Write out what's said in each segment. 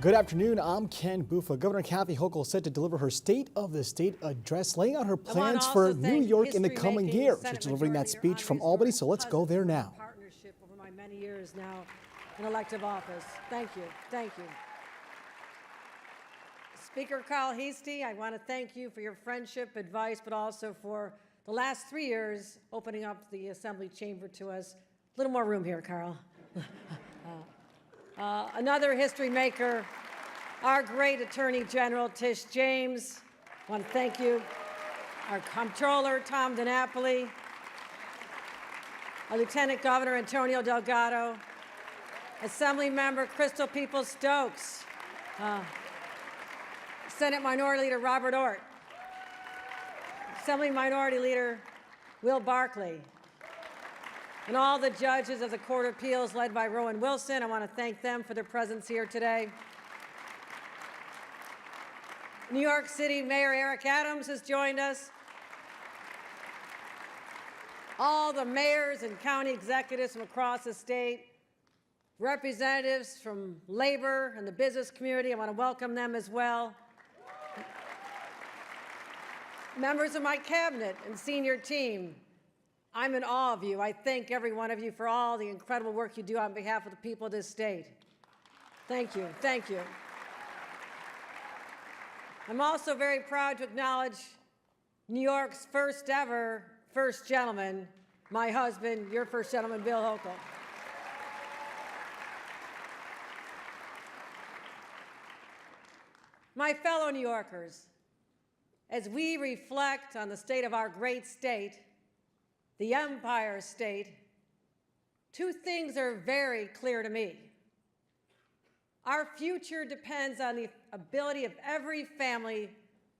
Good afternoon. I'm Ken Buffa. Governor Kathy Hochul set to deliver her State of the State address, laying out her plans for New York in the coming year. She's delivering that speech from Albany, so let's go there now. Partnership over my many years now in elective office. Thank you. Thank you. Speaker Carl Heastie, I want to thank you for your friendship, advice, but also for the last 3 years opening up the Assembly chamber to us. A little more room here, Carl. Another history maker, our great Attorney General Tish James. I want to thank you. Our Comptroller Tom DiNapoli, our Lieutenant Governor Antonio Delgado, Assembly Member Crystal Peoples-Stokes, Senate Minority Leader Robert Ort, Assembly Minority Leader Will Barkley, and all the judges of the Court of Appeals led by Rowan Wilson. I want to thank them for their presence here today. New York City Mayor Eric Adams has joined us. All the mayors and county executives from across the state, representatives from labor and the business community, I want to welcome them as well. Members of my cabinet and senior team, I'm in awe of you. I thank every one of you for all the incredible work you do on behalf of the people of this state. Thank you. Thank you. I'm also very proud to acknowledge New York's first ever first gentleman, my husband, your first gentleman, Bill Hochul. My fellow New Yorkers, as we reflect on the state of our great state, the Empire State, two things are very clear to me. Our future depends on the ability of every family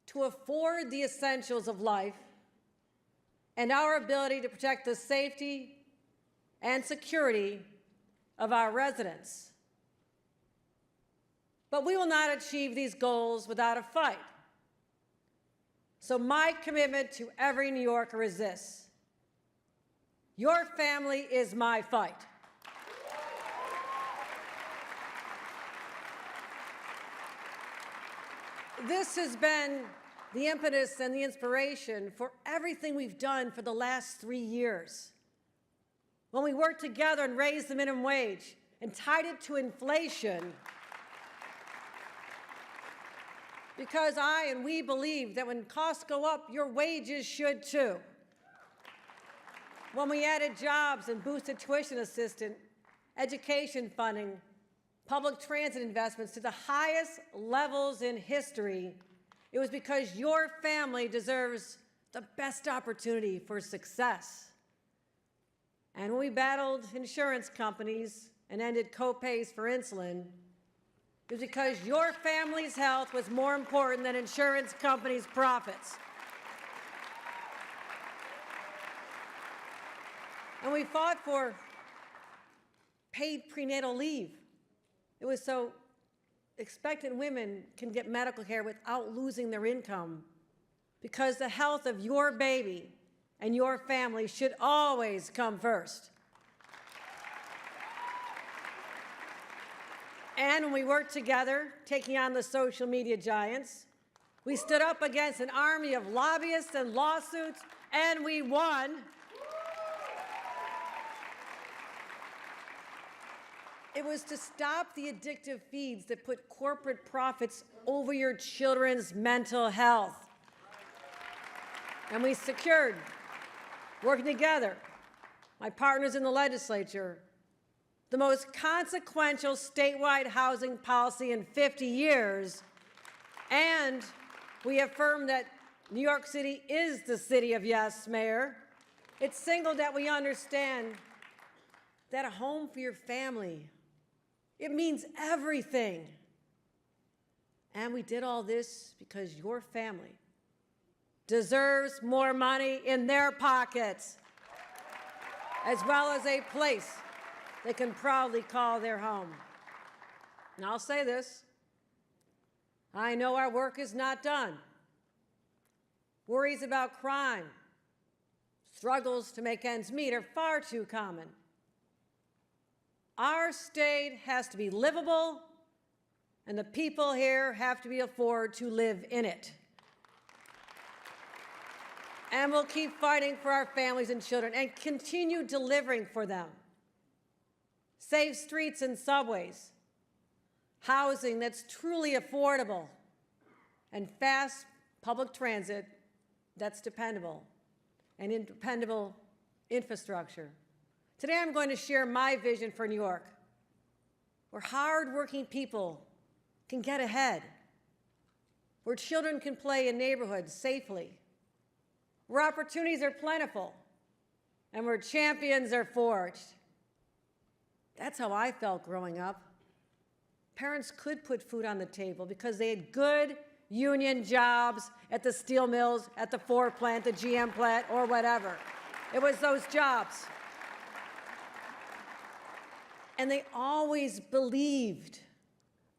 to afford the essentials of life and our ability to protect the safety and security of our residents. But we will not achieve these goals without a fight. So my commitment to every New Yorker is this: your family is my fight. This has been the impetus and the inspiration for everything we've done for the last 3 years. When we worked together and raised the minimum wage and tied it to inflation, because I and we believe that when costs go up, your wages should too. When we added jobs and boosted tuition assistance, education funding, public transit investments to the highest levels in history, it was because your family deserves the best opportunity for success. And when we battled insurance companies and ended co-pays for insulin, it was because your family's health was more important than insurance companies' profits. And we fought for paid prenatal leave. It was so expectant women can get medical care without losing their income, because the health of your baby and your family should always come first. And when we worked together, taking on the social media giants, we stood up against an army of lobbyists and lawsuits, and we won. It was to stop the addictive feeds that put corporate profits over your children's mental health. And we secured, working together, my partners in the legislature, the most consequential statewide housing policy in 50 years, and we affirmed that New York City is the city of yes, Mayor. It's signaled that we understand that a home for your family, it means everything. And we did all this because your family deserves more money in their pockets, as well as a place they can proudly call their home. And I'll say this: I know our work is not done. Worries about crime, struggles to make ends meet are far too common. Our state has to be livable and the people here have to be afford to live in it. And we'll keep fighting for our families and children and continue delivering for them. Safe streets and subways, housing that's truly affordable, and fast public transit that's dependable, and dependable infrastructure. Today I'm going to share my vision for New York, where hardworking people can get ahead, where children can play in neighborhoods safely, where opportunities are plentiful, and where champions are forged. That's how I felt growing up. Parents could put food on the table because they had good union jobs at the steel mills, at the Ford plant, the GM plant, or whatever. It was those jobs. And they always believed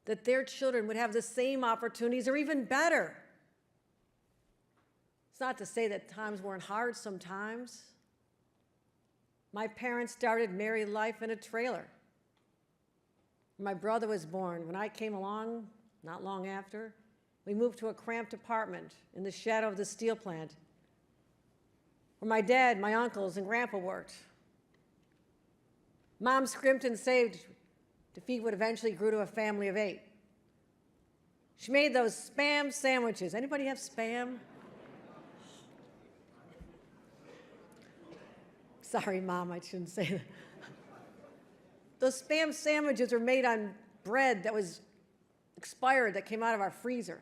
that their children would have the same opportunities or even better. It's not to say that times weren't hard sometimes. My parents started married life in a trailer. My brother was born. When I came along, not long after, we moved to a cramped apartment in the shadow of the steel plant, where my dad, my uncles, and grandpa worked. Mom scrimped and saved to feed what eventually grew to a family of 8. She made those Spam sandwiches. Anybody have Spam? Sorry, Mom, I shouldn't say that. Those Spam sandwiches were made on bread that was expired, that came out of our freezer.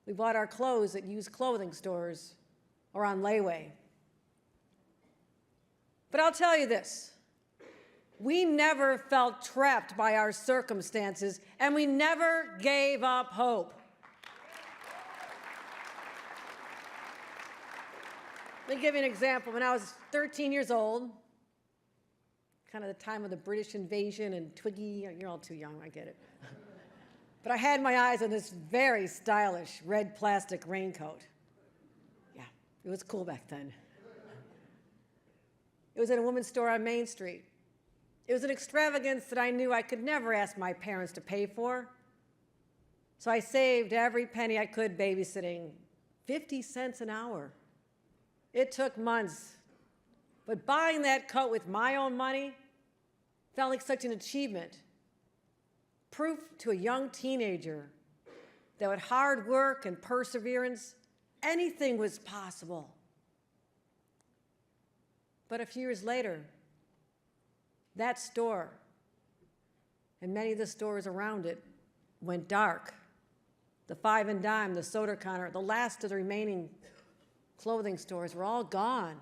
We bought our clothes at used clothing stores or on layaway. But I'll tell you this, we never felt trapped by our circumstances, and we never gave up hope. Let me give you an example. When I was 13 years old, kind of the time of the British invasion and Twiggy, you're all too young, I get it. But I had my eyes on this very stylish red plastic raincoat. Yeah, it was cool back then. It was in a women's store on Main Street. It was an extravagance that I knew I could never ask my parents to pay for. So I saved every penny I could babysitting, 50 cents an hour. It took months, but buying that coat with my own money felt like such an achievement. Proof to a young teenager that with hard work and perseverance, anything was possible. But a few years later, that store and many of the stores around it went dark. The Five and Dime, the soda counter, the last of the remaining clothing stores were all gone.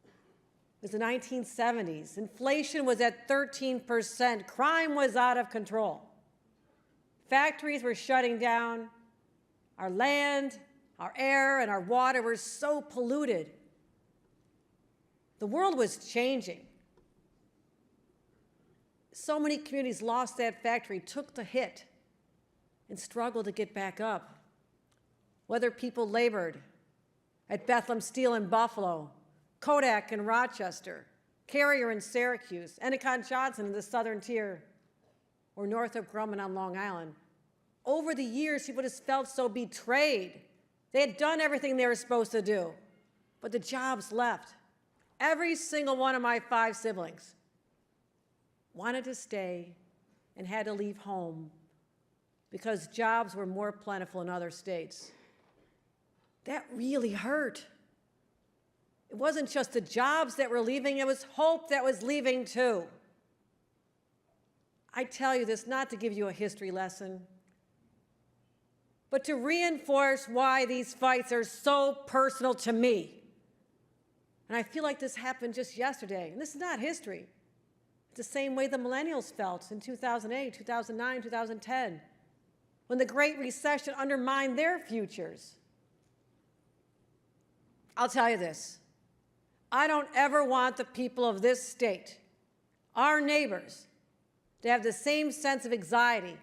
It was the 1970s. Inflation was at 13%. Crime was out of control. Factories were shutting down. Our land, our air, and our water were so polluted. The world was changing. So many communities lost that factory, took the hit, and struggled to get back up. Whether people labored at Bethlehem Steel in Buffalo, Kodak in Rochester, Carrier in Syracuse, Endicott Johnson in the Southern Tier, or Northrop Grumman on Long Island. Over the years, people just felt so betrayed. They had done everything they were supposed to do, but the jobs left. Every single one of my 5 siblings wanted to stay and had to leave home because jobs were more plentiful in other states. That really hurt. It wasn't just the jobs that were leaving, it was hope that was leaving too. I tell you this not to give you a history lesson, but to reinforce why these fights are so personal to me. And I feel like this happened just yesterday, and this is not history. It's the same way the millennials felt in 2008, 2009, 2010, when the Great Recession undermined their futures. I'll tell you this, I don't ever want the people of this state, our neighbors, to have the same sense of anxiety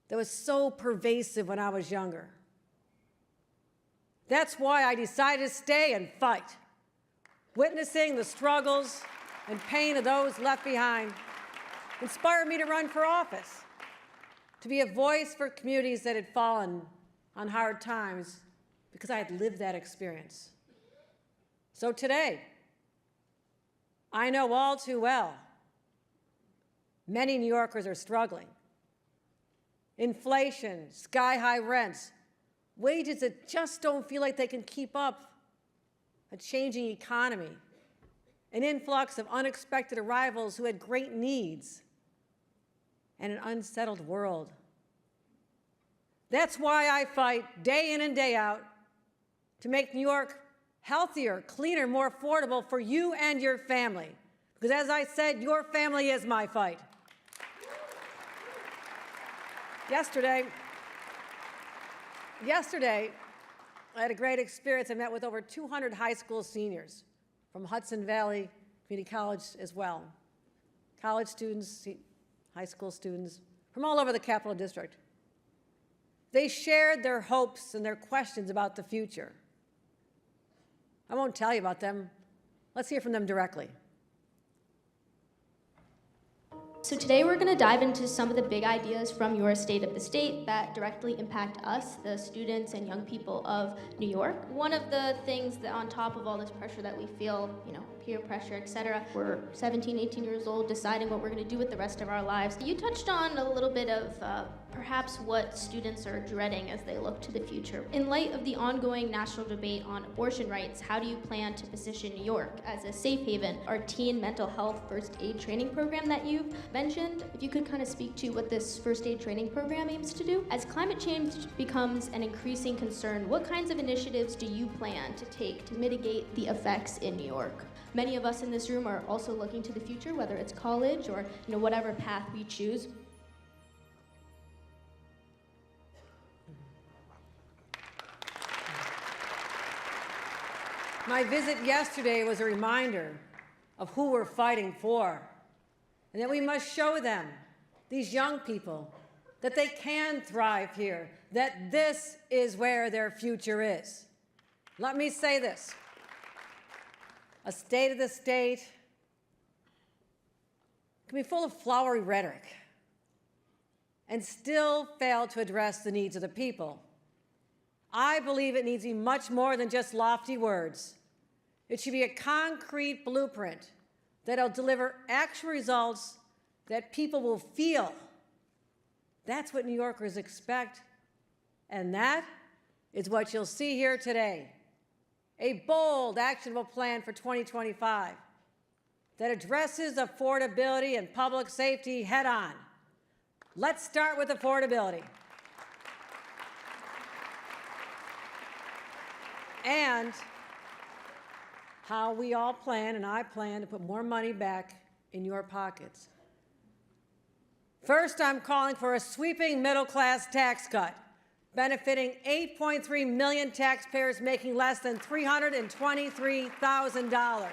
that was so pervasive when I was younger. That's why I decided to stay and fight, witnessing the struggles and pain of those left behind, inspired me to run for office, to be a voice for communities that had fallen on hard times because I had lived that experience. So today, I know all too well, many New Yorkers are struggling. Inflation, sky-high rents, wages that just don't feel like they can keep up, a changing economy, an influx of unexpected arrivals who had great needs, and an unsettled world. That's why I fight day in and day out to make New York healthier, cleaner, more affordable for you and your family. Because as I said, your family is my fight. Yesterday, I had a great experience. I met with over 200 high school seniors from Hudson Valley Community College as well. College students, high school students from all over the Capital District. They shared their hopes and their questions about the future. I won't tell you about them. Let's hear from them directly. So today we're going to dive into some of the big ideas from your state of the state that directly impact us, the students and young people of New York. One of the things that on top of all this pressure that we feel, peer pressure, etc., we're 17, 18 years old deciding what we're going to do with the rest of our lives. You touched on a little bit of perhaps what students are dreading as they look to the future. In light of the ongoing national debate on abortion rights, how do you plan to position New York as a safe haven? Our teen mental health first aid training program that you've mentioned, if you could kind of speak to what this first aid training program aims to do. As climate change becomes an increasing concern, what kinds of initiatives do you plan to take to mitigate the effects in New York? Many of us in this room are also looking to the future, whether it's college or whatever path we choose. My visit yesterday was a reminder of who we're fighting for, and that we must show them, these young people, that they can thrive here, that this is where their future is. Let me say this. A state of the state can be full of flowery rhetoric and still fail to address the needs of the people. I believe it needs to be much more than just lofty words. It should be a concrete blueprint that'll deliver actual results that people will feel. That's what New Yorkers expect, and that is what you'll see here today. A bold, actionable plan for 2025 that addresses affordability and public safety head-on. Let's start with affordability. And how we all plan, and I plan, to put more money back in your pockets. First, I'm calling for a sweeping middle-class tax cut, benefiting 8.3 million taxpayers making less than $323,000.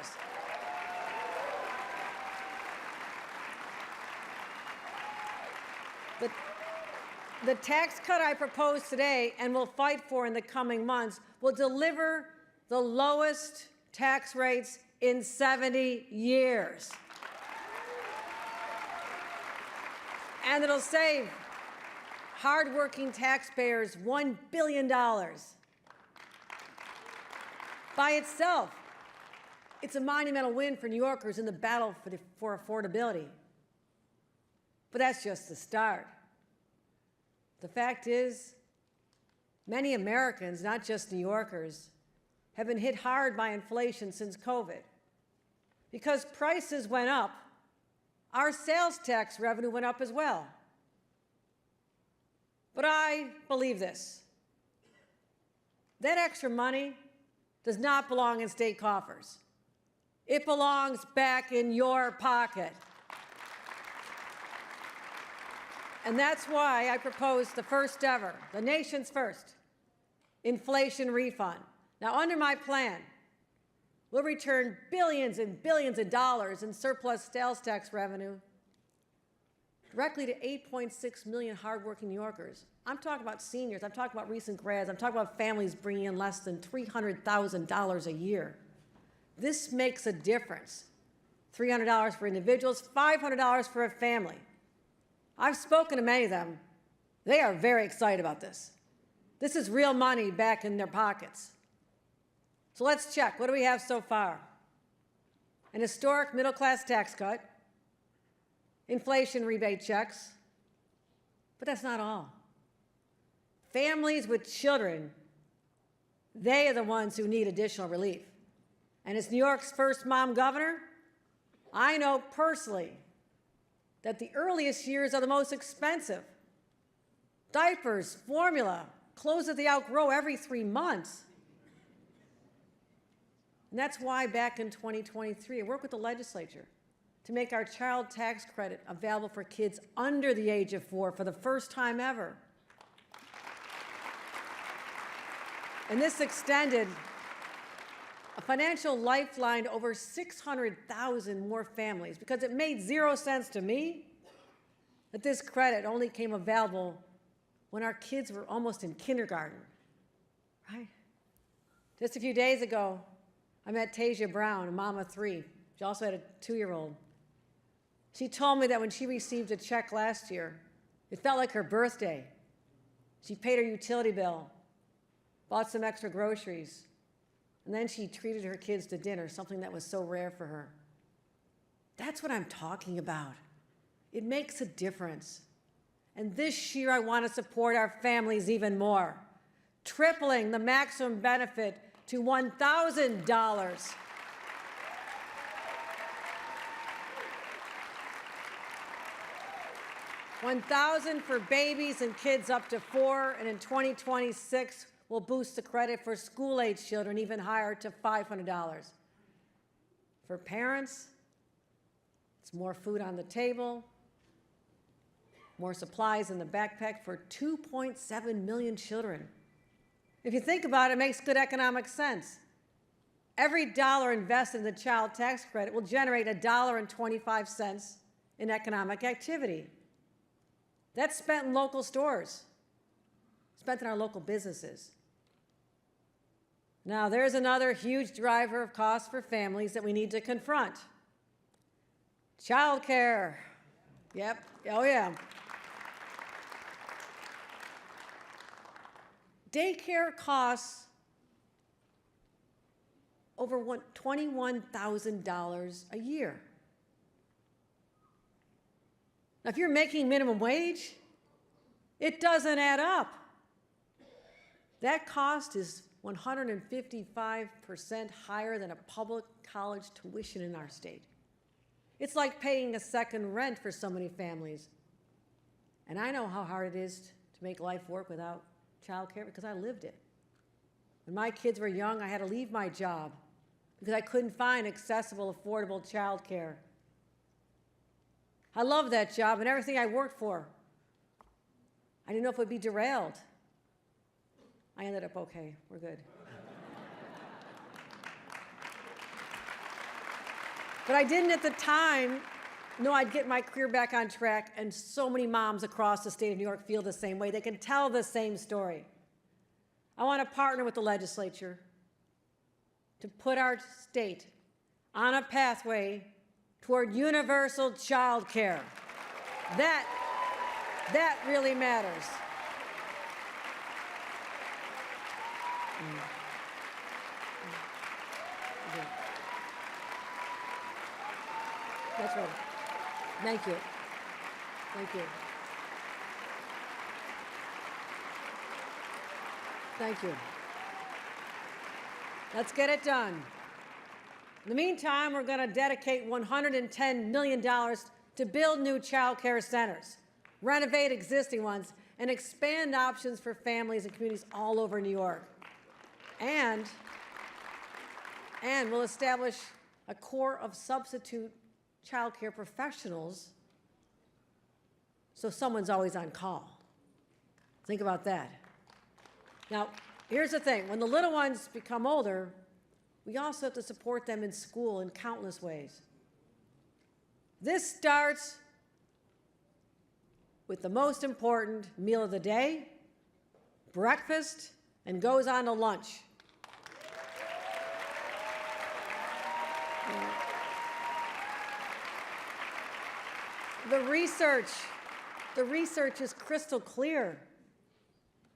The tax cut I propose today and will fight for in the coming months will deliver the lowest tax rates in 70 years. And it'll save hardworking taxpayers $1 billion. By itself, it's a monumental win for New Yorkers in the battle for affordability. But that's just the start. The fact is, many Americans, not just New Yorkers, have been hit hard by inflation since COVID. Because prices went up, our sales tax revenue went up as well. But I believe this. That extra money does not belong in state coffers. It belongs back in your pocket. And that's why I proposed the first ever, the nation's first, inflation refund. Now, under my plan, we'll return billions and billions of dollars in surplus sales tax revenue directly to 8.6 million hardworking New Yorkers. I'm talking about seniors. I'm talking about recent grads. I'm talking about families bringing in less than $300,000 a year. This makes a difference $300 for individuals, $500 for a family. I've spoken to many of them. They are very excited about this. This is real money back in their pockets. So let's check. What do we have so far? An historic middle-class tax cut, inflation rebate checks, but that's not all. Families with children, they are the ones who need additional relief. And as New York's first mom governor, I know personally that the earliest years are the most expensive. Diapers, formula, clothes that they outgrow every 3 months. And that's why back in 2023, I worked with the legislature to make our child tax credit available for kids under the age of 4 for the first time ever. And this extended a financial lifeline to over 600,000 more families, because it made 0 sense to me that this credit only came available when our kids were almost in kindergarten, right? Just a few days ago, I met Tasia Brown, a mom of 3. She also had a 2-year-old. She told me that when she received a check last year, it felt like her birthday. She paid her utility bill, bought some extra groceries, and then she treated her kids to dinner, something that was so rare for her. That's what I'm talking about. It makes a difference. And this year, I want to support our families even more, tripling the maximum benefit to $1,000. $1,000 for babies and kids up to 4, and in 2026, we'll boost the credit for school-age children even higher to $500. For parents, it's more food on the table, more supplies in the backpack for 2.7 million children. If you think about it, it makes good economic sense. Every dollar invested in the child tax credit will generate $1.25 in economic activity. That's spent in local stores, spent in our local businesses. Now, there's another huge driver of cost for families that we need to confront. Child care. Yep, oh yeah. Daycare costs over $21,000 a year. Now, if you're making minimum wage, it doesn't add up. That cost is 155% higher than a public college tuition in our state. It's like paying a second rent for so many families. And I know how hard it is to make life work without child care because I lived it. When my kids were young, I had to leave my job because I couldn't find accessible, affordable child care. I loved that job and everything I worked for. I didn't know if it would be derailed. I ended up okay. We're good. But I didn't at the time know I'd get my career back on track, and so many moms across the state of New York feel the same way. They can tell the same story. I want to partner with the legislature to put our state on a pathway toward universal child care. That really matters. That's right. Thank you. Thank you. Thank you. Let's get it done. In the meantime, we're going to dedicate $110 million to build new child care centers, renovate existing ones, and expand options for families and communities all over New York. And we'll establish a core of substitute child care professionals so someone's always on call. Think about that. Now, here's the thing. When the little ones become older, we also have to support them in school in countless ways. This starts with the most important meal of the day, breakfast, and goes on to lunch. The research is crystal clear.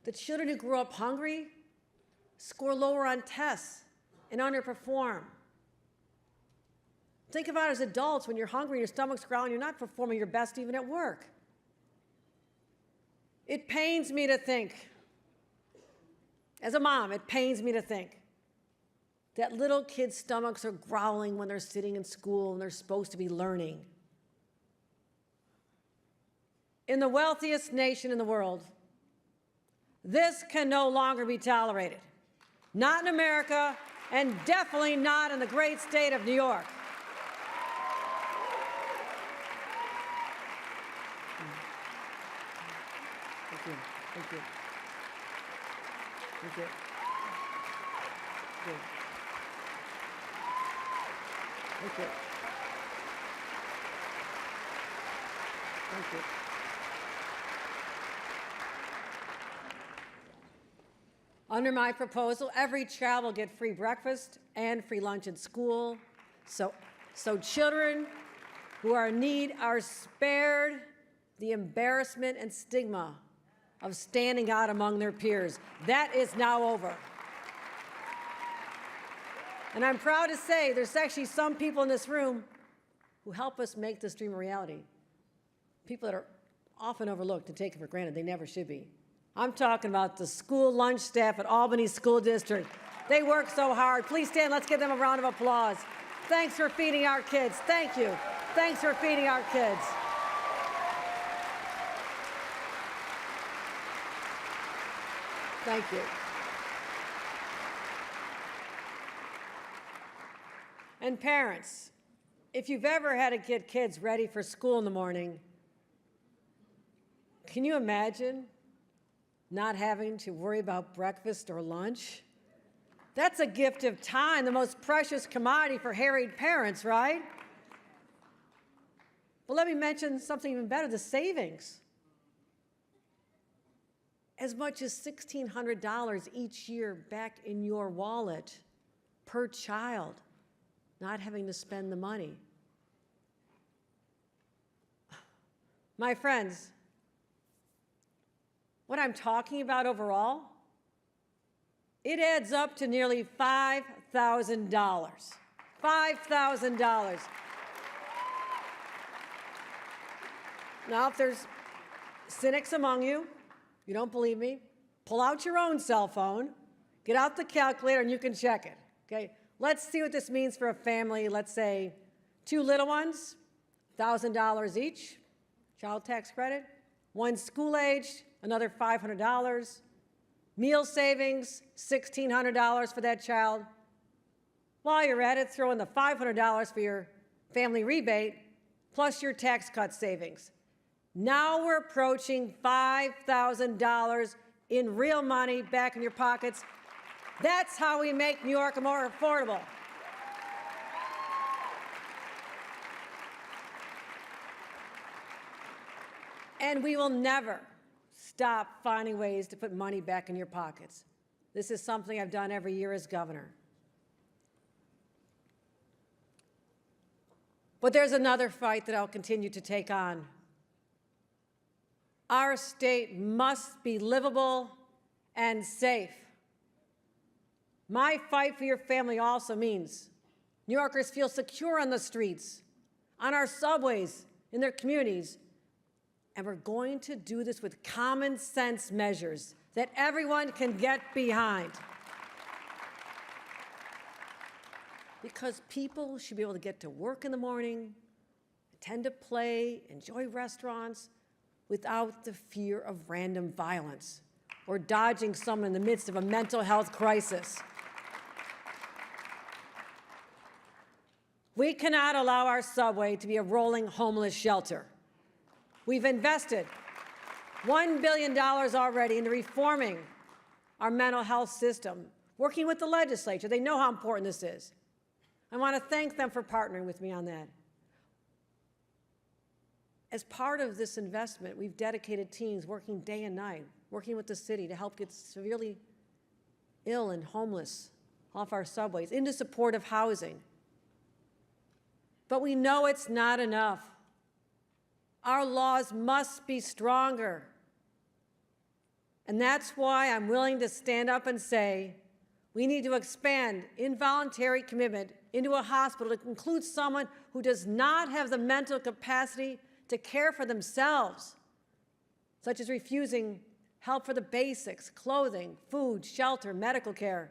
The children who grow up hungry score lower on tests and underperform. Think about it as adults, when you're hungry, your stomach's growling, you're not performing your best even at work. It pains me to think, as a mom, it pains me to think that little kids' stomachs are growling when they're sitting in school and they're supposed to be learning. In the wealthiest nation in the world, this can no longer be tolerated. Not in America, and definitely not in the great state of New York. Thank you. Thank you. Thank you. Thank you. Thank you. Under my proposal, every child will get free breakfast and free lunch in school, so children who are in need are spared the embarrassment and stigma of standing out among their peers. That is now over. And I'm proud to say there's actually some people in this room who help us make this dream a reality. People that are often overlooked and taken for granted. They never should be. I'm talking about the school lunch staff at Albany School District. They work so hard. Please stand. Let's give them a round of applause. Thanks for feeding our kids. Thank you. Thanks for feeding our kids. Thank you. And parents, if you've ever had to get kids ready for school in the morning, can you imagine not having to worry about breakfast or lunch? That's a gift of time, the most precious commodity for harried parents, right? But let me mention something even better, the savings. As much as $1,600 each year back in your wallet per child, not having to spend the money. My friends, what I'm talking about overall, it adds up to nearly $5,000. $5,000. Now, if there's cynics among you, you don't believe me, pull out your own cell phone, get out the calculator, and you can check it, okay? Let's see what this means for a family, let's say 2 little ones, $1,000 each, child tax credit, 1 school-aged, another $500, meal savings, $1,600 for that child. While you're at it, throw in the $500 for your family rebate, plus your tax cut savings. Now we're approaching $5,000 in real money back in your pockets. That's how we make New York more affordable. And we will never stop finding ways to put money back in your pockets. This is something I've done every year as governor. But there's another fight that I'll continue to take on. Our state must be livable and safe. My fight for your family also means New Yorkers feel secure on the streets, on our subways, in their communities. And we're going to do this with common sense measures that everyone can get behind. Because people should be able to get to work in the morning, attend to play, enjoy restaurants, without the fear of random violence or dodging someone in the midst of a mental health crisis. We cannot allow our subway to be a rolling homeless shelter. We've invested $1 billion already into reforming our mental health system, working with the legislature. They know how important this is. I want to thank them for partnering with me on that. As part of this investment, we've dedicated teams working day and night, working with the city to help get severely ill and homeless off our subways, into supportive housing. But we know it's not enough. Our laws must be stronger. And that's why I'm willing to stand up and say we need to expand involuntary commitment into a hospital to include someone who does not have the mental capacity to care for themselves, such as refusing help for the basics, clothing, food, shelter, medical care.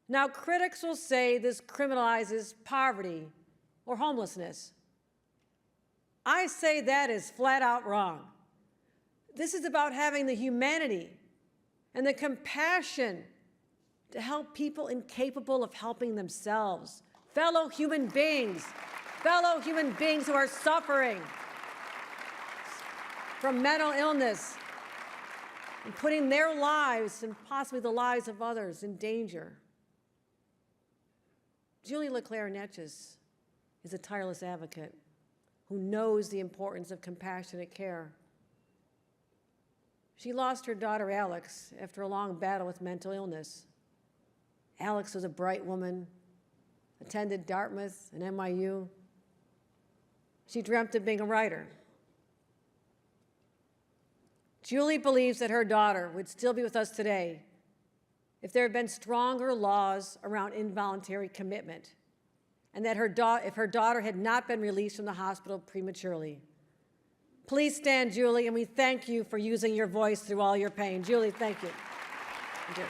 Now, critics will say this criminalizes poverty or homelessness. I say that is flat out wrong. This is about having the humanity and the compassion to help people incapable of helping themselves, fellow human beings who are suffering from mental illness and putting their lives and possibly the lives of others in danger. Julie LeClaire-Netjes is a tireless advocate who knows the importance of compassionate care. She lost her daughter, Alex, after a long battle with mental illness. Alex was a bright woman, attended Dartmouth and NYU. She dreamt of being a writer. Julie believes that her daughter would still be with us today if there had been stronger laws around involuntary commitment, and that if her daughter had not been released from the hospital prematurely. Please stand, Julie, and we thank you for using your voice through all your pain. Julie, thank you. Thank you.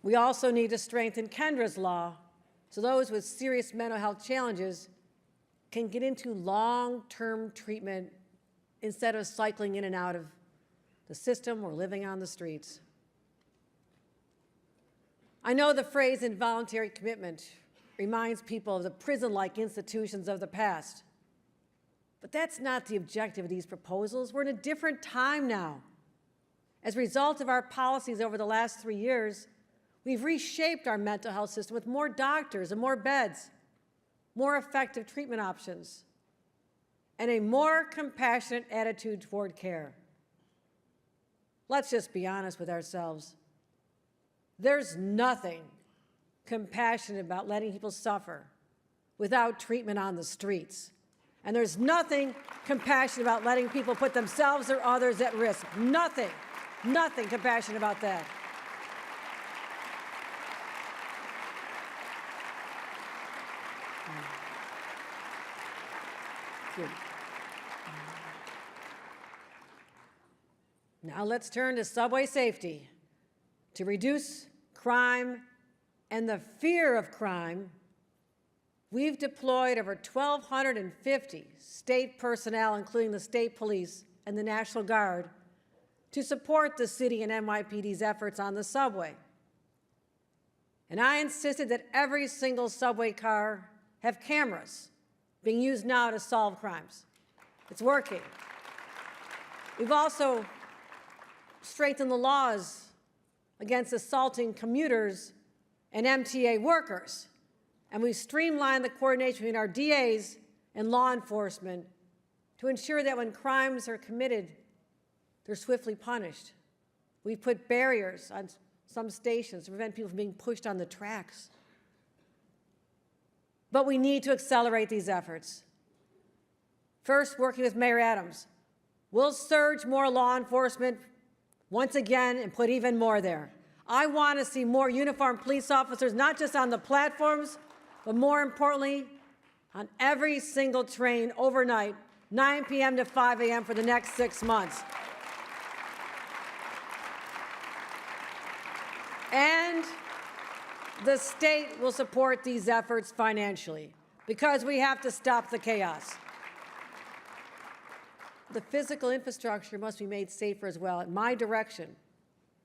We also need to strengthen Kendra's law so those with serious mental health challenges can get into long-term treatment instead of cycling in and out of the system or living on the streets. I know the phrase involuntary commitment reminds people of the prison-like institutions of the past, but that's not the objective of these proposals. We're in a different time now. As a result of our policies over the last 3 years, we've reshaped our mental health system with more doctors and more beds, more effective treatment options, and a more compassionate attitude toward care. Let's just be honest with ourselves. There's nothing compassionate about letting people suffer without treatment on the streets. And there's nothing compassionate about letting people put themselves or others at risk. Nothing compassionate about that. Now let's turn to subway safety. To reduce crime and the fear of crime, we've deployed over 1,250 state personnel, including the state police and the National Guard, to support the city and NYPD's efforts on the subway. And I insisted that every single subway car have cameras being used now to solve crimes. It's working. We've also strengthened the laws against assaulting commuters and MTA workers. And we've streamlined the coordination between our DAs and law enforcement to ensure that when crimes are committed, they're swiftly punished. We've put barriers on some stations to prevent people from being pushed on the tracks. But we need to accelerate these efforts. First, working with Mayor Adams, we'll surge more law enforcement once again and put even more there. I want to see more uniformed police officers, not just on the platforms, but more importantly, on every single train overnight, 9 p.m. to 5 a.m. for the next 6 months. And the state will support these efforts financially because we have to stop the chaos. The physical infrastructure must be made safer as well. At my direction,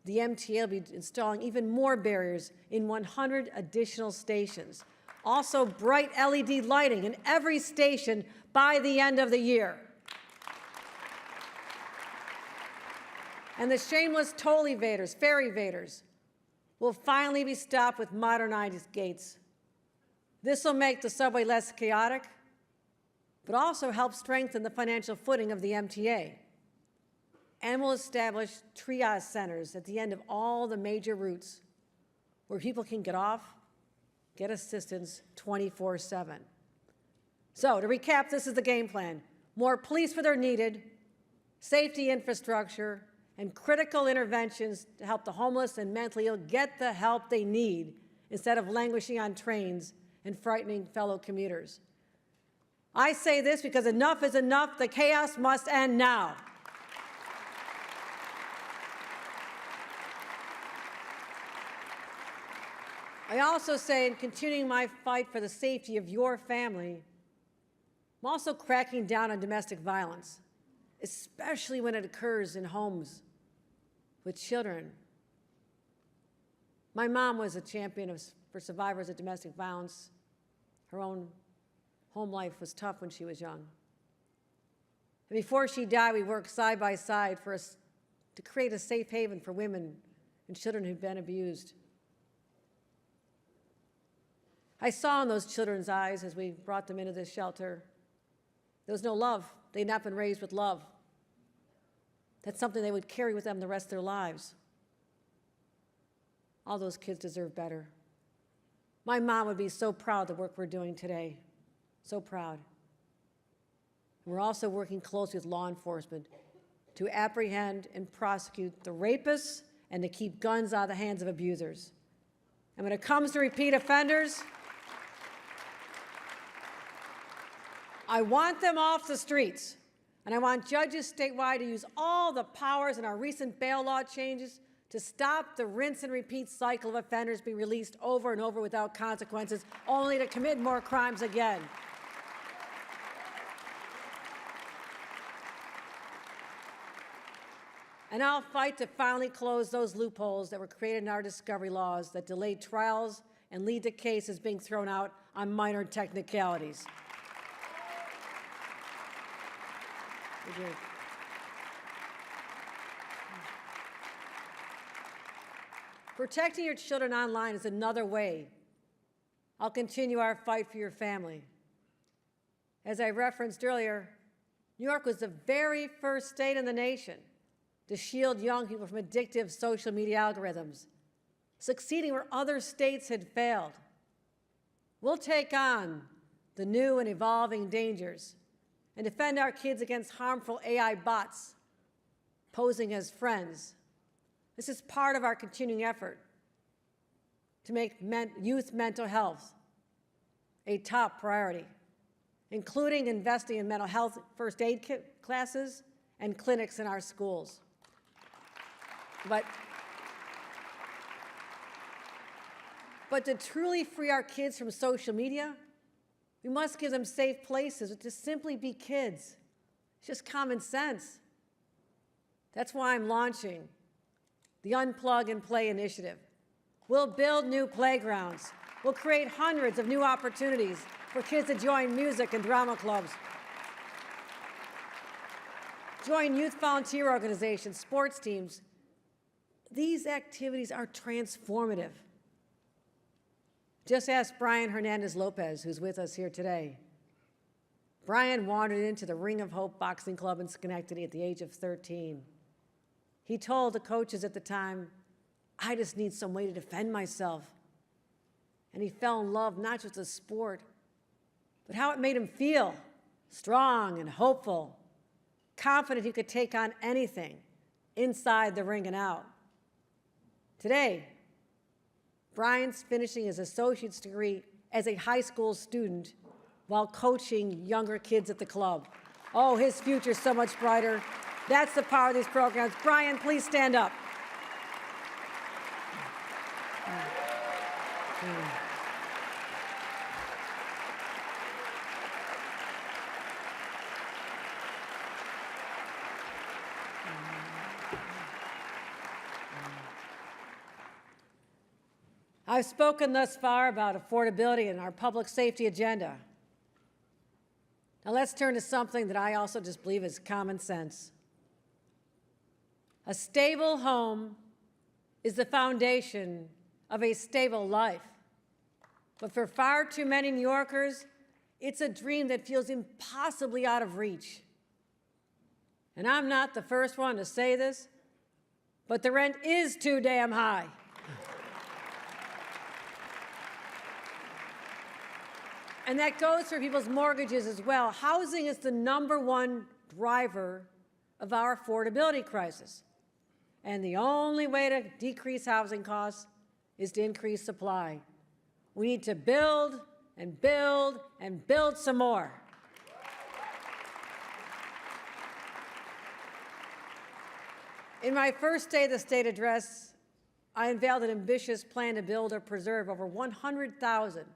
the MTA will be installing even more barriers in 100 additional stations. Also, bright LED lighting in every station by the end of the year. And the shameless toll evaders, fare evaders, will finally be stopped with modernized gates. This will make the subway less chaotic but also help strengthen the financial footing of the MTA. And we'll establish triage centers at the end of all the major routes where people can get off, get assistance 24/7. So to recap, this is the game plan. More police where they're needed, safety infrastructure, and critical interventions to help the homeless and mentally ill get the help they need instead of languishing on trains and frightening fellow commuters. I say this because enough is enough. The chaos must end now. I also say, in continuing my fight for the safety of your family, I'm also cracking down on domestic violence, especially when it occurs in homes with children. My mom was a champion for survivors of domestic violence. Her own home life was tough when she was young. And before she died, we worked side by side to create a safe haven for women and children who'd been abused. I saw in those children's eyes as we brought them into this shelter, there was no love. They'd not been raised with love. That's something they would carry with them the rest of their lives. All those kids deserve better. My mom would be so proud of the work we're doing today. So proud. And we're also working closely with law enforcement to apprehend and prosecute the rapists and to keep guns out of the hands of abusers. And when it comes to repeat offenders, I want them off the streets, and I want judges statewide to use all the powers in our recent bail law changes to stop the rinse and repeat cycle of offenders being released over and over without consequences, only to commit more crimes again. And I'll fight to finally close those loopholes that were created in our discovery laws that delayed trials and lead to cases being thrown out on minor technicalities. Protecting your children online is another way I'll continue our fight for your family. As I referenced earlier, New York was the very first state in the nation to shield young people from addictive social media algorithms, succeeding where other states had failed. We'll take on the new and evolving dangers and defend our kids against harmful AI bots posing as friends. This is part of our continuing effort to make youth mental health a top priority, including investing in mental health first aid classes and clinics in our schools. But to truly free our kids from social media, we must give them safe places to simply be kids. It's just common sense. That's why I'm launching the Unplug and Play initiative. We'll build new playgrounds. We'll create hundreds of new opportunities for kids to join music and drama clubs, join youth volunteer organizations, sports teams. These activities are transformative. Just ask Brian Hernandez-Lopez, who's with us here today. Brian wandered into the Ring of Hope Boxing Club in Schenectady at the age of 13. He told the coaches at the time, I just need some way to defend myself. And he fell in love not just with the sport, but how it made him feel strong and hopeful, confident he could take on anything inside the ring and out. Today, Brian's finishing his associate's degree as a high school student while coaching younger kids at the club. Oh, his future's so much brighter. That's the power of these programs. Brian, please stand up. I've spoken thus far about affordability and our public safety agenda. Now let's turn to something that I also just believe is common sense. A stable home is the foundation of a stable life. But for far too many New Yorkers, It's a dream that feels impossibly out of reach. And I'm not the first one to say this, but the rent is too damn high. And that goes for people's mortgages as well. Housing is the #1 driver of our affordability crisis. And the only way to decrease housing costs is to increase supply. We need to build and build and build some more. In my first State of the State address, I unveiled an ambitious plan to build or preserve over 100,000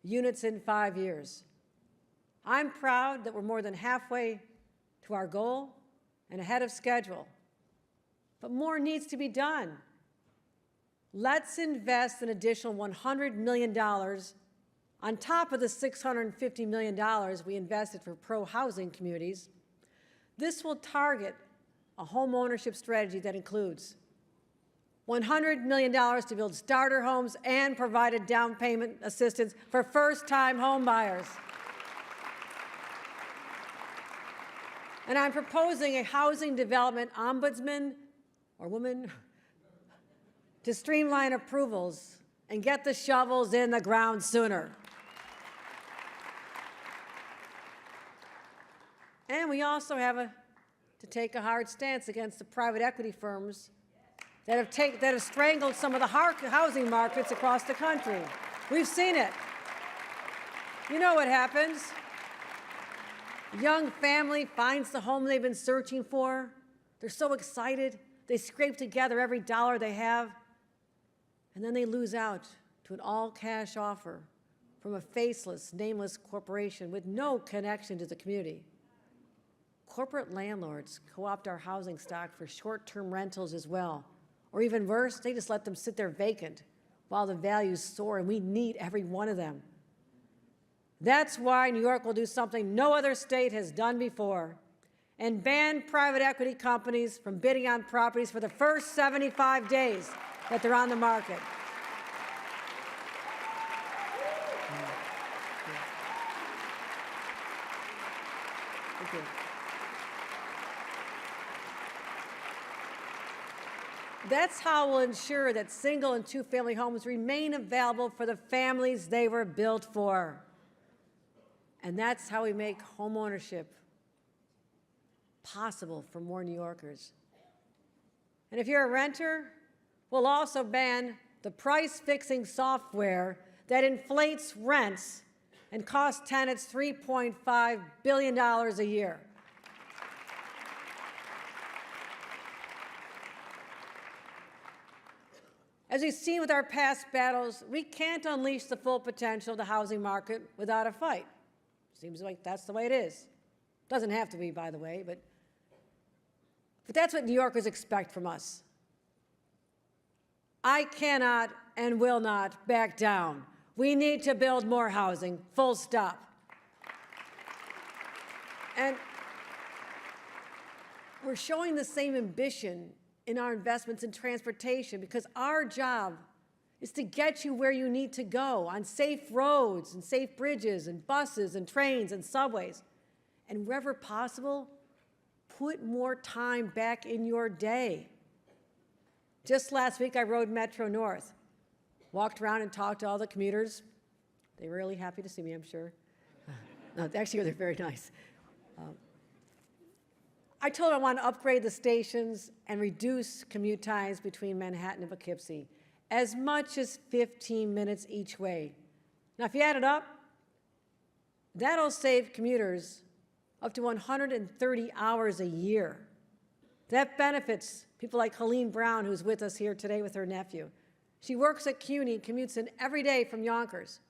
units in 5 years. I'm proud that we're more than halfway to our goal and ahead of schedule. But more needs to be done. Let's invest an additional $100 million on top of the $650 million we invested for pro-housing communities. This will target a home ownership strategy that includes $100 million to build starter homes and provided down payment assistance for first-time home buyers. And I'm proposing a housing development ombudsman or woman to streamline approvals and get the shovels in the ground sooner. And we also have to take a hard stance against the private equity firms that have strangled some of the housing markets across the country. We've seen it. You know what happens. A young family finds the home they've been searching for. They're so excited. They scrape together every dollar they have, and then they lose out to an all-cash offer from a faceless, nameless corporation with no connection to the community. Corporate landlords co-opt our housing stock for short-term rentals as well. Or even worse, they just let them sit there vacant while the values soar, and we need every one of them. That's why New York will do something no other state has done before and ban private equity companies from bidding on properties for the first 75 days that they're on the market. Thank you. That's how we'll ensure that single and two-family homes remain available for the families they were built for. And that's how we make home ownership possible for more New Yorkers. And if you're a renter, we'll also ban the price-fixing software that inflates rents and costs tenants $3.5 billion a year. As we've seen with our past battles, we can't unleash the full potential of the housing market without a fight. Seems like that's the way it is. Doesn't have to be, by the way, but that's what New Yorkers expect from us. I cannot and will not back down. We need to build more housing, full stop. And we're showing the same ambition in our investments in transportation because our job is to get you where you need to go on safe roads and safe bridges and buses and trains and subways. And wherever possible, put more time back in your day. Just last week, I rode Metro North, walked around and talked to all the commuters. They were really happy to see me, I'm sure. No, actually, they're very nice. I told them I want to upgrade the stations and reduce commute times between Manhattan and Poughkeepsie, as much as 15 minutes each way. Now, if you add it up, that'll save commuters up to 130 hours a year. That benefits people like Helene Brown, who's with us here today with her nephew. She works at CUNY and commutes in every day from Yonkers.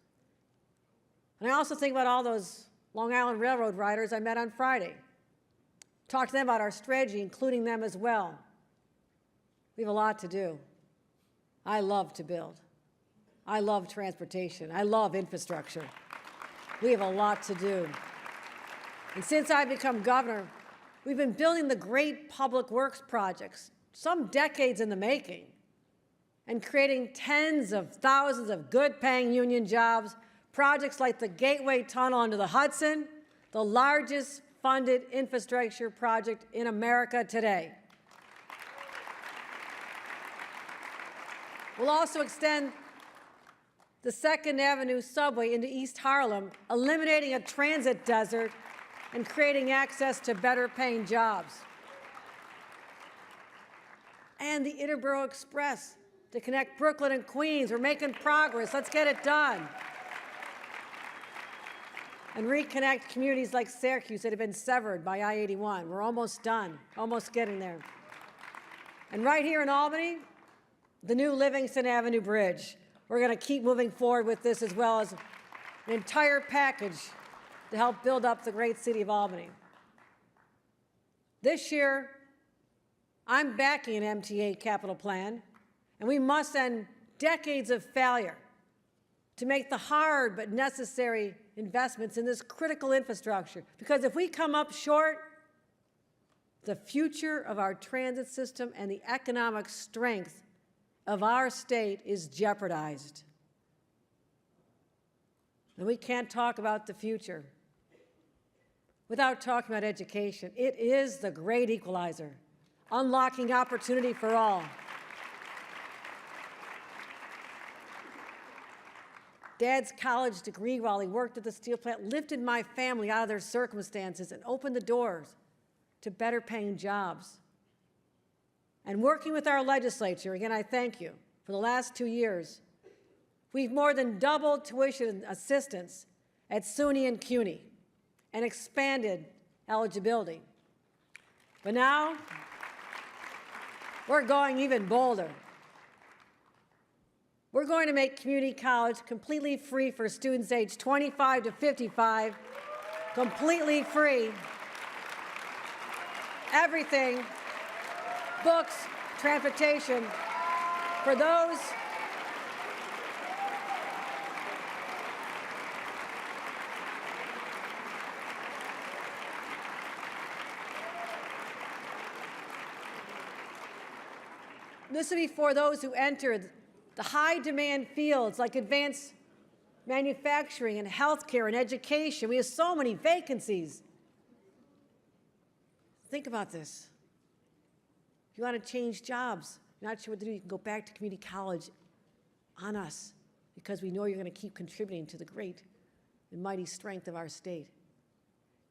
And I also think about all those Long Island Railroad riders I met on Friday. Talk to them about our strategy, including them as well. We have a lot to do. I love to build. I love transportation. I love infrastructure. We have a lot to do. And since I've become governor, we've been building the great public works projects, some decades in the making, and creating tens of thousands of good-paying union jobs, Projects like the Gateway Tunnel under the Hudson, the largest funded infrastructure project in America today. We'll also extend the 2nd Avenue subway into East Harlem, eliminating a transit desert and creating access to better-paying jobs. And the Interborough Express to connect Brooklyn and Queens. We're making progress. Let's get it done. And reconnect communities like Syracuse that have been severed by I-81. We're almost done, almost getting there. And right here in Albany, the new Livingston Avenue Bridge. We're going to keep moving forward with this, as well as an entire package to help build up the great city of Albany. This year, I'm backing an MTA capital plan, and we must end decades of failure to make the hard but necessary investments in this critical infrastructure. Because if we come up short, the future of our transit system and the economic strength of our state is jeopardized. And we can't talk about the future without talking about education. It is the great equalizer, unlocking opportunity for all. Dad's college degree while he worked at the steel plant lifted my family out of their circumstances and opened the doors to better paying jobs. And working with our legislature, again, I thank you, for the last 2 years, we've more than doubled tuition assistance at SUNY and CUNY and expanded eligibility. But now, we're going even bolder. We're going to make community college completely free for students aged 25 to 55, completely free. Everything, books, transportation, for those this will be for those who entered the high-demand fields like advanced manufacturing and healthcare and education. We have so many vacancies. Think about this. If you want to change jobs, you're not sure what to do, you can go back to community college on us, because we know you're going to keep contributing to the great and mighty strength of our state.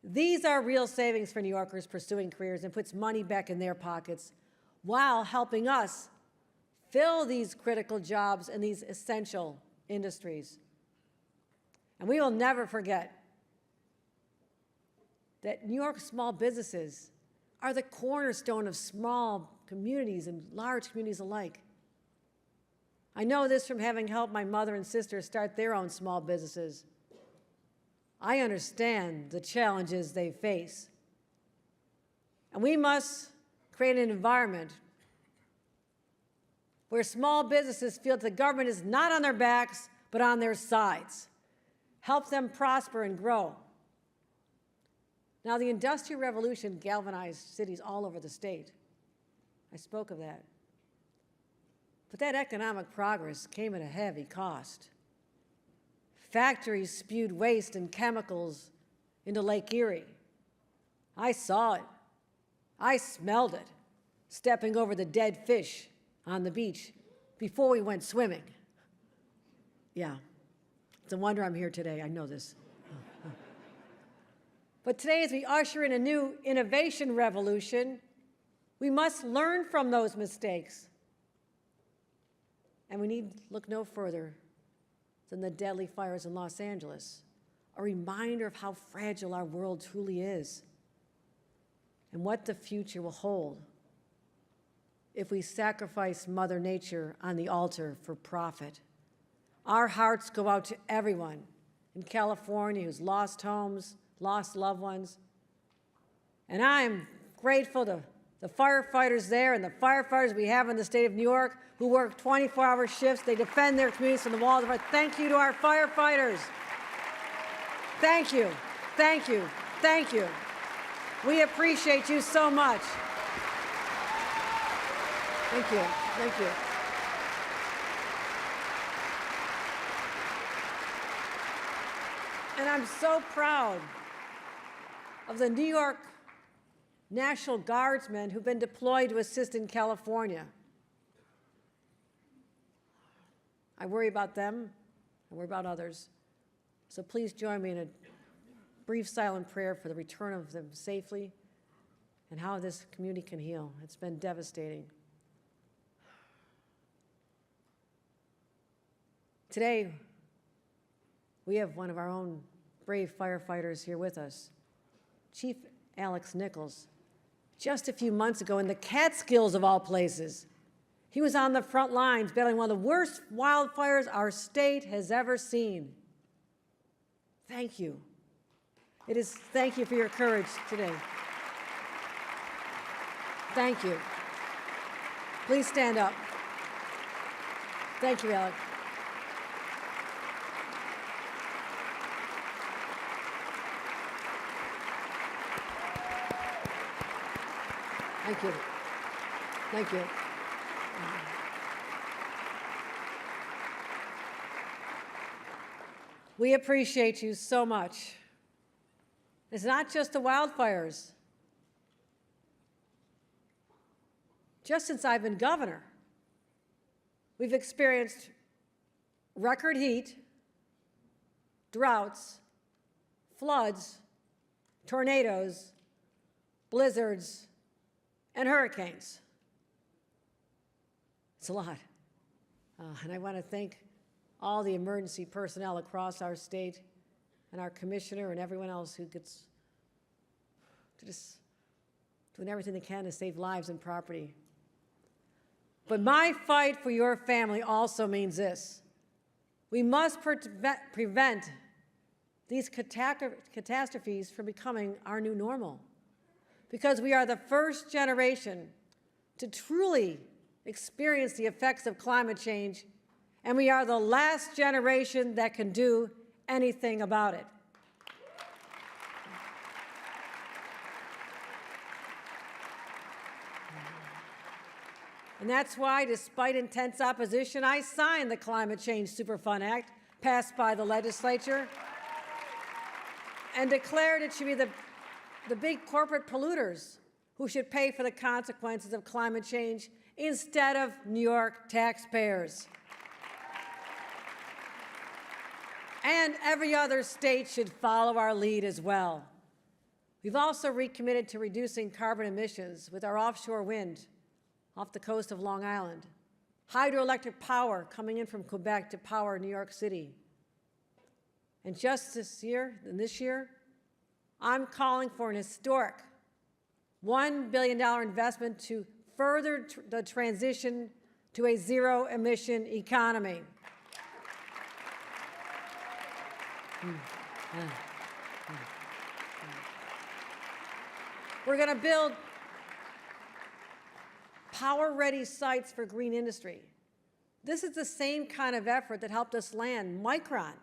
These are real savings for New Yorkers pursuing careers and puts money back in their pockets while helping us fill these critical jobs in these essential industries. And we will never forget that New York small businesses are the cornerstone of small communities and large communities alike. I know this from having helped my mother and sister start their own small businesses. I understand the challenges they face. And we must create an environment where small businesses feel that the government is not on their backs, but on their sides. Help them prosper and grow. Now, the Industrial Revolution galvanized cities all over the state. I spoke of that. But that economic progress came at a heavy cost. Factories spewed waste and chemicals into Lake Erie. I saw it. I smelled it, stepping over the dead fish on the beach before we went swimming. Yeah, it's a wonder I'm here today. I know this. But today, as we usher in a new innovation revolution, we must learn from those mistakes. And we need look no further than the deadly fires in Los Angeles, a reminder of how fragile our world truly is and what the future will hold if we sacrifice Mother Nature on the altar for profit. Our hearts go out to everyone in California who's lost homes, lost loved ones. And I'm grateful to the firefighters there and the firefighters we have in the state of New York who work 24-hour shifts. They defend their communities from the walls of fire. Thank you to our firefighters. Thank you, thank you, thank you. We appreciate you so much. Thank you, thank you. And I'm so proud of the New York National Guardsmen who've been deployed to assist in California. I worry about them, I worry about others. So please join me in a brief silent prayer for the return of them safely and how this community can heal. It's been devastating. Today, we have one of our own brave firefighters here with us, Chief Alex Nichols. Just a few months ago in the Catskills of all places, he was on the front lines battling one of the worst wildfires our state has ever seen. Thank you. Thank you for your courage today. Thank you. Please stand up. Thank you, Alex. Thank you. Thank you. We appreciate you so much. It's not just the wildfires. Just since I've been governor, we've experienced record heat, droughts, floods, tornadoes, blizzards, and hurricanes. It's a lot. And I want to thank all the emergency personnel across our state and our commissioner and everyone else who gets to just doing everything they can to save lives and property. But my fight for your family also means this. We must prevent these catastrophes from becoming our new normal, because we are the first generation to truly experience the effects of climate change, and we are the last generation that can do anything about it. And that's why, despite intense opposition, I signed the Climate Change Superfund Act, passed by the legislature, and declared it should be the big corporate polluters who should pay for the consequences of climate change instead of New York taxpayers. And every other state should follow our lead as well. We've also recommitted to reducing carbon emissions with our offshore wind off the coast of Long Island, hydroelectric power coming in from Quebec to power New York City. And just this year, I'm calling for an historic $1 billion investment to further the transition to a zero-emission economy. We're going to build power-ready sites for green industry. This is the same kind of effort that helped us land Micron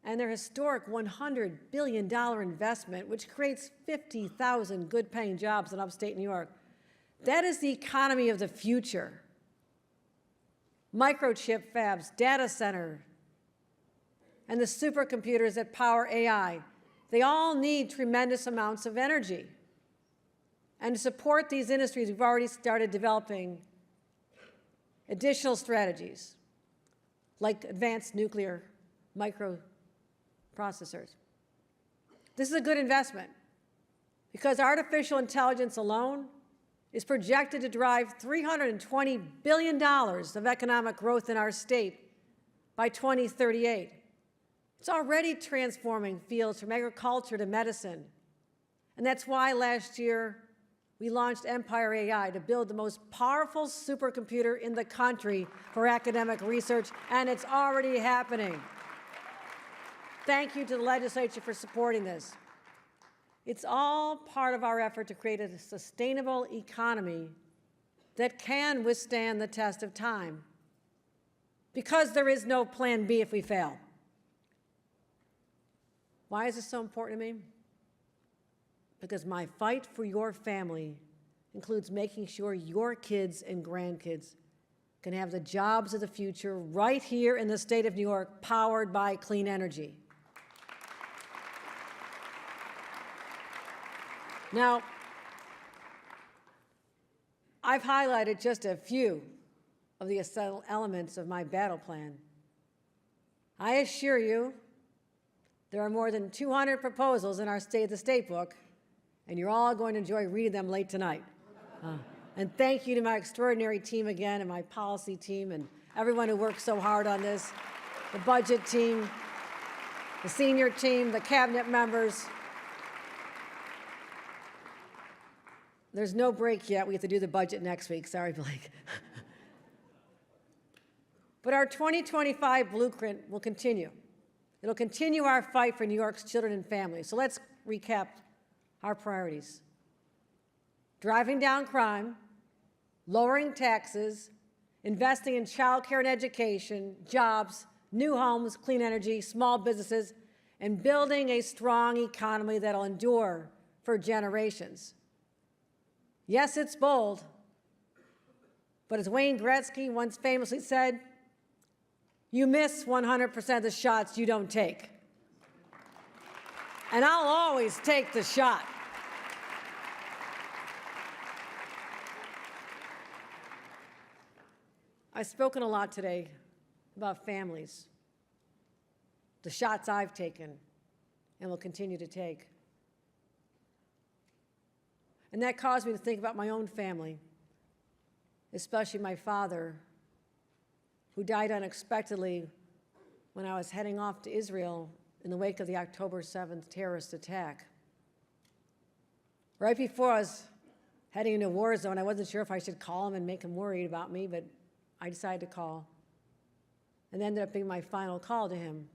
and their historic $100 billion investment, which creates 50,000 good-paying jobs in upstate New York. That is the economy of the future. Microchip fabs, data center, and the supercomputers that power AI, they all need tremendous amounts of energy. And to support these industries, we've already started developing additional strategies, like advanced nuclear microprocessors. This is a good investment because artificial intelligence alone is projected to drive $320 billion of economic growth in our state by 2038. It's already transforming fields from agriculture to medicine. And that's why last year we launched Empire AI to build the most powerful supercomputer in the country for academic research, and it's already happening. Thank you to the legislature for supporting this. It's all part of our effort to create a sustainable economy that can withstand the test of time, because there is no plan B if we fail. Why is this so important to me? Because my fight for your family includes making sure your kids and grandkids can have the jobs of the future right here in the state of New York, powered by clean energy. Now, I've highlighted just a few of the essential elements of my battle plan. I assure you, there are more than 200 proposals in our State of the State book, and you're all going to enjoy reading them late tonight. And thank you to my extraordinary team again, and my policy team, and everyone who worked so hard on this, the budget team, the senior team, the cabinet members. There's no break yet. We have to do the budget next week. Sorry, Blake. But our 2025 blueprint will continue. It'll continue our fight for New York's children and families. So let's recap our priorities. Driving down crime, lowering taxes, investing in child care and education, jobs, new homes, clean energy, small businesses, and building a strong economy that'll endure for generations. Yes, it's bold, but as Wayne Gretzky once famously said, you miss 100% of the shots you don't take. And I'll always take the shot. I've spoken a lot today about families, the shots I've taken and will continue to take. And that caused me to think about my own family, especially my father, who died unexpectedly when I was heading off to Israel in the wake of the October 7th terrorist attack. Right before I was heading into a war zone, I wasn't sure if I should call him and make him worried about me, but I decided to call. And it ended up being my final call to him.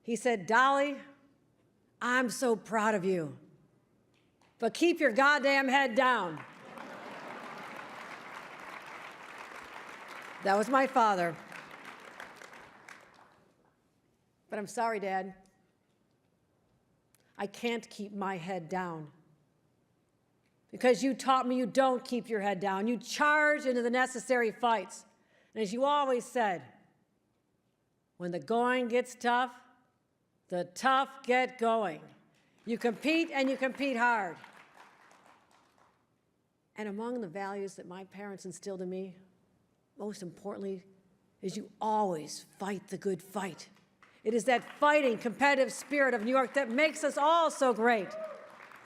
He said, "Dolly, I'm so proud of you, but keep your goddamn head down." That was my father. But I'm sorry, Dad. I can't keep my head down. Because you taught me you don't keep your head down. You charge into the necessary fights. And as you always said, when the going gets tough, the tough get going. You compete, and you compete hard. And among the values that my parents instilled in me, most importantly, is you always fight the good fight. It is that fighting, competitive spirit of New York that makes us all so great.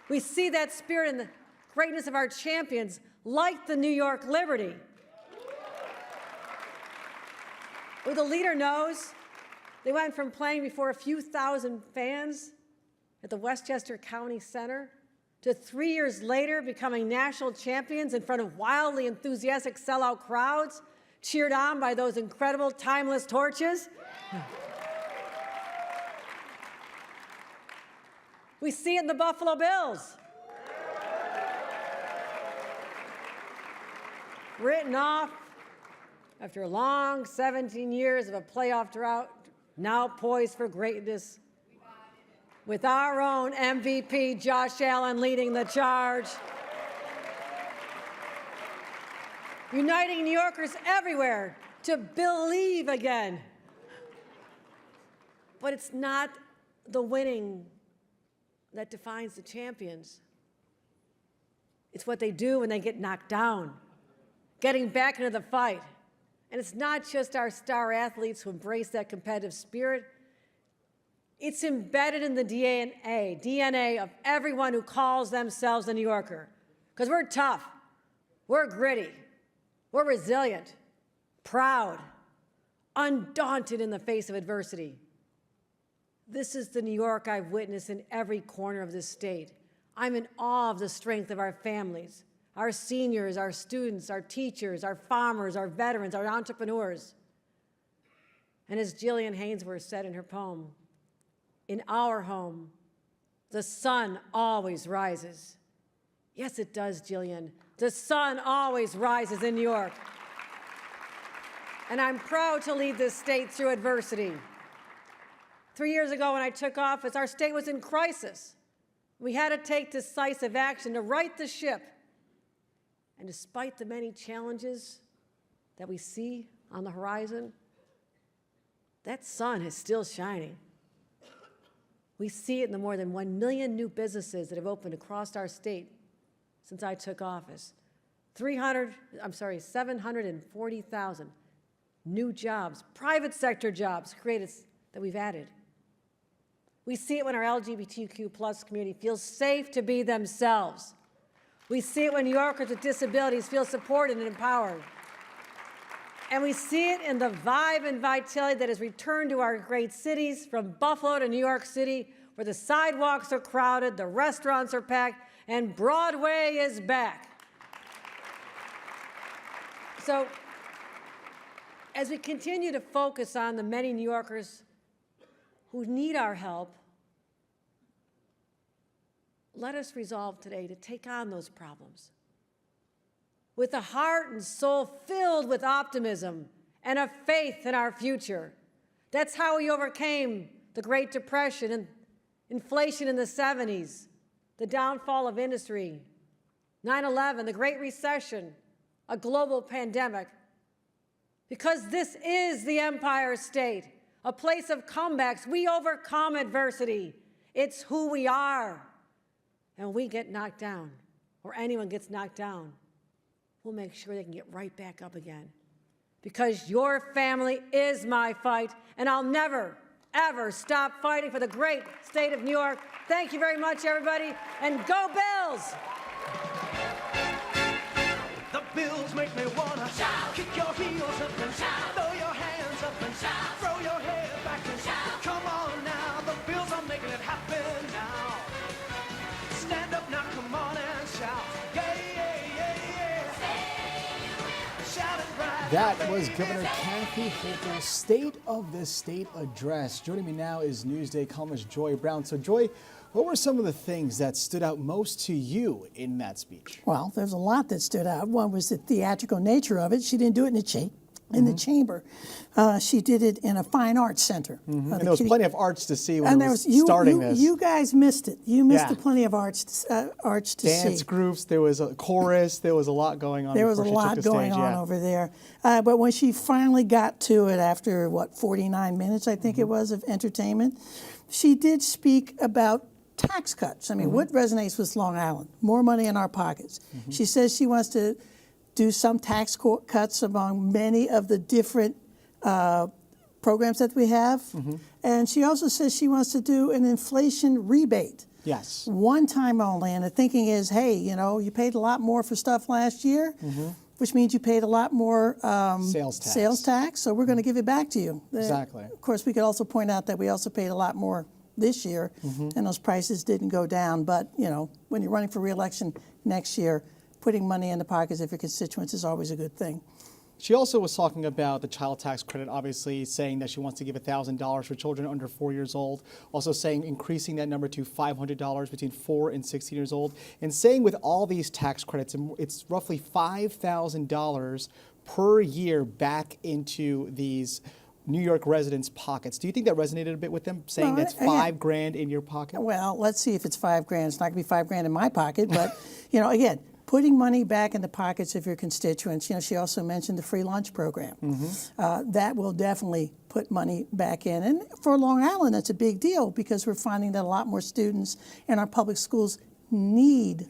We see that spirit in the greatness of our champions, like the New York Liberty, who the leader knows they went from playing before a few thousand fans at the Westchester County Center to 3 years later becoming national champions in front of wildly enthusiastic sellout crowds, cheered on by those incredible timeless torches. We see it in the Buffalo Bills. Written off after a long 17 years of a playoff drought, now poised for greatness, with our own MVP, Josh Allen, leading the charge. Uniting New Yorkers everywhere to believe again. But it's not the winning that defines the champions. It's what they do when they get knocked down, getting back into the fight. And it's not just our star athletes who embrace that competitive spirit. It's embedded in the DNA of everyone who calls themselves a New Yorker. Because we're tough, we're gritty, we're resilient, proud, undaunted in the face of adversity. This is the New York I've witnessed in every corner of this state. I'm in awe of the strength of our families, our seniors, our students, our teachers, our farmers, our veterans, our entrepreneurs. And as Jillian Haynesworth said in her poem, in our home, the sun always rises. Yes, it does, Jillian. The sun always rises in New York. And I'm proud to lead this state through adversity. 3 years ago when I took office, our state was in crisis. We had to take decisive action to right the ship. And despite the many challenges that we see on the horizon, that sun is still shining. We see it in the more than 1 million new businesses that have opened across our state since I took office. 740,000 new jobs, private sector jobs created that we've added. We see it when our LGBTQ plus community feels safe to be themselves. We see it when New Yorkers with disabilities feel supported and empowered. And we see it in the vibe and vitality that has returned to our great cities, from Buffalo to New York City, where the sidewalks are crowded, the restaurants are packed, and Broadway is back. So, as we continue to focus on the many New Yorkers who need our help, let us resolve today to take on those problems with a heart and soul filled with optimism and a faith in our future. That's how we overcame the Great Depression and inflation in the 70s, the downfall of industry, 9/11, the Great Recession, a global pandemic. Because this is the Empire State, a place of comebacks. We overcome adversity. It's who we are. And when we get knocked down, or anyone gets knocked down, we'll make sure they can get right back up again. Because your family is my fight, and I'll never, ever stop fighting for the great state of New York. Thank you very much, everybody, and go Bills! The Bills make me wanna shout, kick your heels up and shout, throw your hands up and shout, throw your head back and shout. Come on now, the Bills are making it happen now. Stand up now, come on and shout, yeah, yeah, yeah, yeah. Shout it right. That was Governor Kathy Hochul's State of the State address. Joining me now is Newsday columnist Joy Brown. So, Joy, what were some of the things that stood out most to you in that speech? Well, there's a lot that stood out. One was the theatrical nature of it. She didn't do it in the chamber. She did it in a fine arts center. And there was plenty of arts to see when starting this. You guys missed it. You missed plenty of arts to see. Dance groups, there was a chorus, there was a lot going on. There was a lot going on over there. But when she finally got to it after, 49 minutes, I think it was, of entertainment, she did speak about tax cuts. I mean, what resonates with Long Island? More money in our pockets. She says she wants to do some tax cuts among many of the different programs that we have. And she also says she wants to do an inflation rebate. Yes. One time only. And the thinking is, hey, you paid a lot more for stuff last year, which means you paid a lot more sales tax. So we're going to give it back to you. Exactly. Of course, we could also point out that we also paid a lot more this year, and those prices didn't go down. But, when you're running for re-election next year, putting money in the pockets of your constituents is always a good thing. She also was talking about the child tax credit, obviously saying that she wants to give $1,000 for children under 4 years old, also saying increasing that number to $500 between 4 and 16 years old, and saying with all these tax credits, it's roughly $5,000 per year back into these New York residents' pockets. Do you think that resonated a bit with them, saying that's $5,000 in your pocket? Well, let's see if it's $5,000. It's not going to be $5,000 in my pocket, but again, putting money back in the pockets of your constituents. She also mentioned the free lunch program. That will definitely put money back in. And for Long Island, that's a big deal because we're finding that a lot more students in our public schools need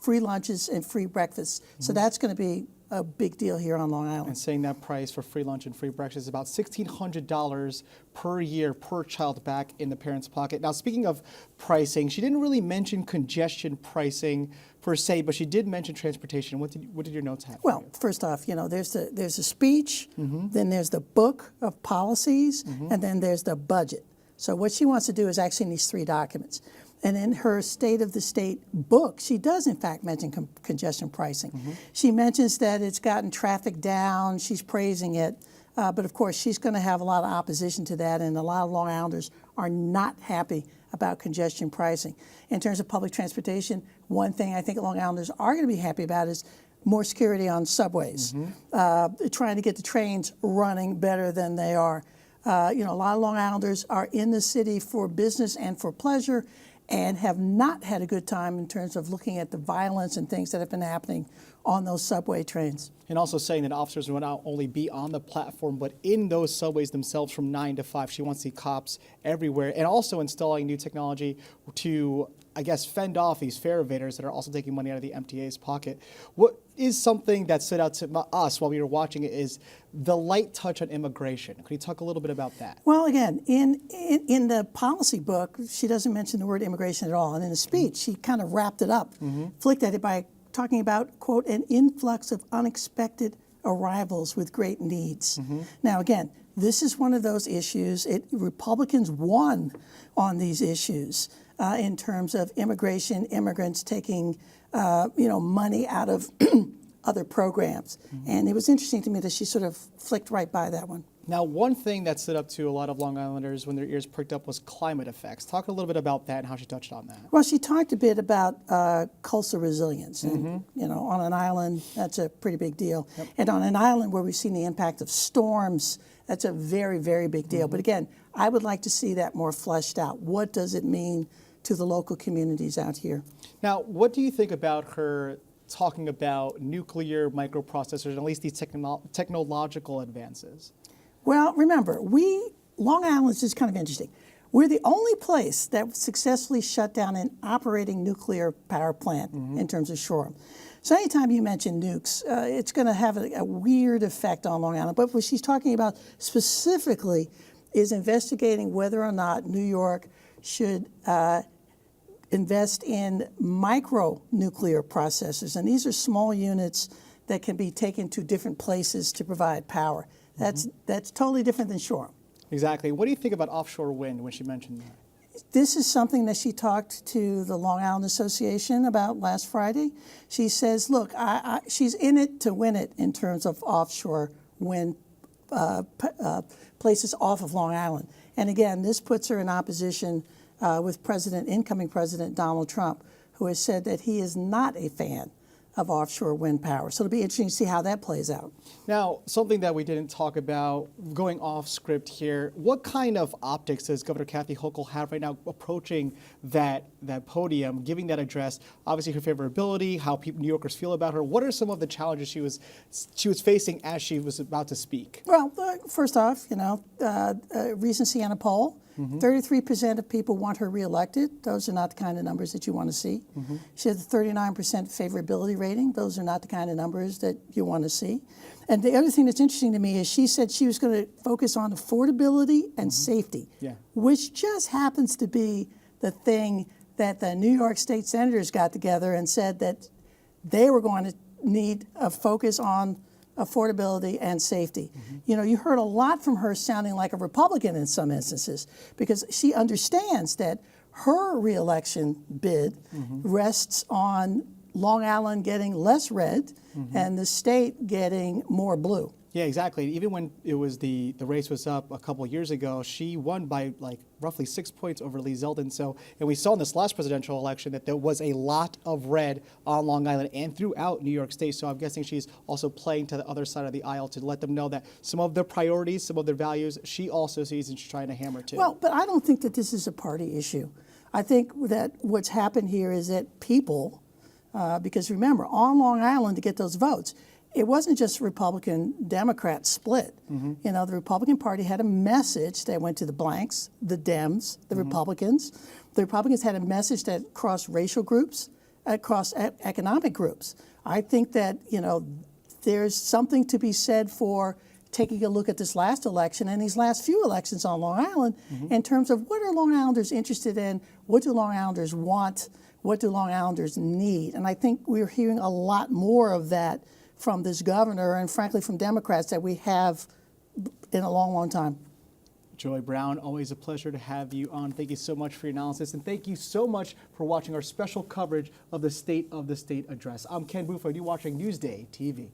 free lunches and free breakfasts. So that's going to be a big deal here on Long Island. And saying that price for free lunch and free breakfast is about $1,600 per year per child back in the parents' pocket. Now, speaking of pricing, she didn't really mention congestion pricing per se, but she did mention transportation. What did your notes have? Well, first off, there's a speech, then there's the book of policies, and then there's the budget. So what she wants to do is actually in these three documents. And in her State of the State book, she does, in fact, mention congestion pricing. She mentions that it's gotten traffic down. She's praising it. But, of course, she's going to have a lot of opposition to that, and a lot of Long Islanders are not happy about congestion pricing. In terms of public transportation, one thing I think Long Islanders are going to be happy about is more security on subways, trying to get the trains running better than they are. A lot of Long Islanders are in the city for business and for pleasure, and have not had a good time in terms of looking at the violence and things that have been happening on those subway trains. And also saying that officers will not only be on the platform, but in those subways themselves from 9 to 5. She wants to see cops everywhere, and also installing new technology to, I guess, fend off these fare evaders that are also taking money out of the MTA's pocket. What is something that stood out to us while we were watching it is the light touch on immigration. Could you talk a little bit about that? Well, again, in the policy book, she doesn't mention the word immigration at all. And in the speech, she kind of wrapped it up, flicked at it by talking about, quote, an influx of unexpected arrivals with great needs. Now, again, this is one of those issues. Republicans won on these issues in terms of immigration, immigrants taking, money out of other programs. And it was interesting to me that she sort of flicked right by that one. Now, one thing that stood up to a lot of Long Islanders when their ears pricked up was climate effects. Talk a little bit about that and how she touched on that. Well, she talked a bit about coastal resilience. And, on an island, that's a pretty big deal. And on an island where we've seen the impact of storms, that's a very, very big deal. But again, I would like to see that more fleshed out. What does it mean to the local communities out here? Now, what do you think about her talking about nuclear microprocessors and at least these technological advances? Well, remember, Long Island is just kind of interesting. We're the only place that successfully shut down an operating nuclear power plant in terms of Shoreham. So anytime you mention nukes, it's going to have a weird effect on Long Island. But what she's talking about specifically is investigating whether or not New York should invest in micro-nuclear processors. And these are small units that can be taken to different places to provide power. That's totally different than Shoreham. Exactly. What do you think about offshore wind when she mentioned that? This is something that she talked to the Long Island Association about last Friday. She says, look, she's in it to win it in terms of offshore wind places off of Long Island. And again, this puts her in opposition with incoming President Donald Trump, who has said that he is not a fan of offshore wind power. So it'll be interesting to see how that plays out. Now, something that we didn't talk about, going off script here, what kind of optics does Governor Kathy Hochul have right now approaching that podium, giving that address? Obviously, her favorability, how New Yorkers feel about her. What are some of the challenges she was facing as she was about to speak? Well, first off, recent Siena poll, 33% of people want her reelected. Those are not the kind of numbers that you want to see. She has a 39% favorability rating. Those are not the kind of numbers that you want to see. And the other thing that's interesting to me is she said she was going to focus on affordability and safety, which just happens to be the thing that the New York State senators got together and said that they were going to need a focus on affordability and safety. You heard a lot from her sounding like a Republican in some instances because she understands that her reelection bid rests on Long Island getting less red and the state getting more blue. Yeah, exactly. Even when it was the race was up a couple years ago, she won by like roughly 6 points over Lee Zeldin. And we saw in this last presidential election that there was a lot of red on Long Island and throughout New York State. So I'm guessing she's also playing to the other side of the aisle to let them know that some of their priorities, some of their values, she also sees and she's trying to hammer too. Well, but I don't think that this is a party issue. I think that what's happened here is that people, because remember, on Long Island to get those votes, it wasn't just Republican-Democrat split. The Republican Party had a message that went to the blanks, the Dems, the Republicans. The Republicans had a message that crossed racial groups, across economic groups. I think that, there's something to be said for taking a look at this last election and these last few elections on Long Island in terms of what are Long Islanders interested in, what do Long Islanders want, what do Long Islanders need? And I think we're hearing a lot more of that from this governor and frankly from Democrats that we have in a long, long time. Joy Brown, always a pleasure to have you on. Thank you so much for your analysis, and thank you so much for watching our special coverage of the State Address. I'm Ken Buford, you're watching Newsday TV.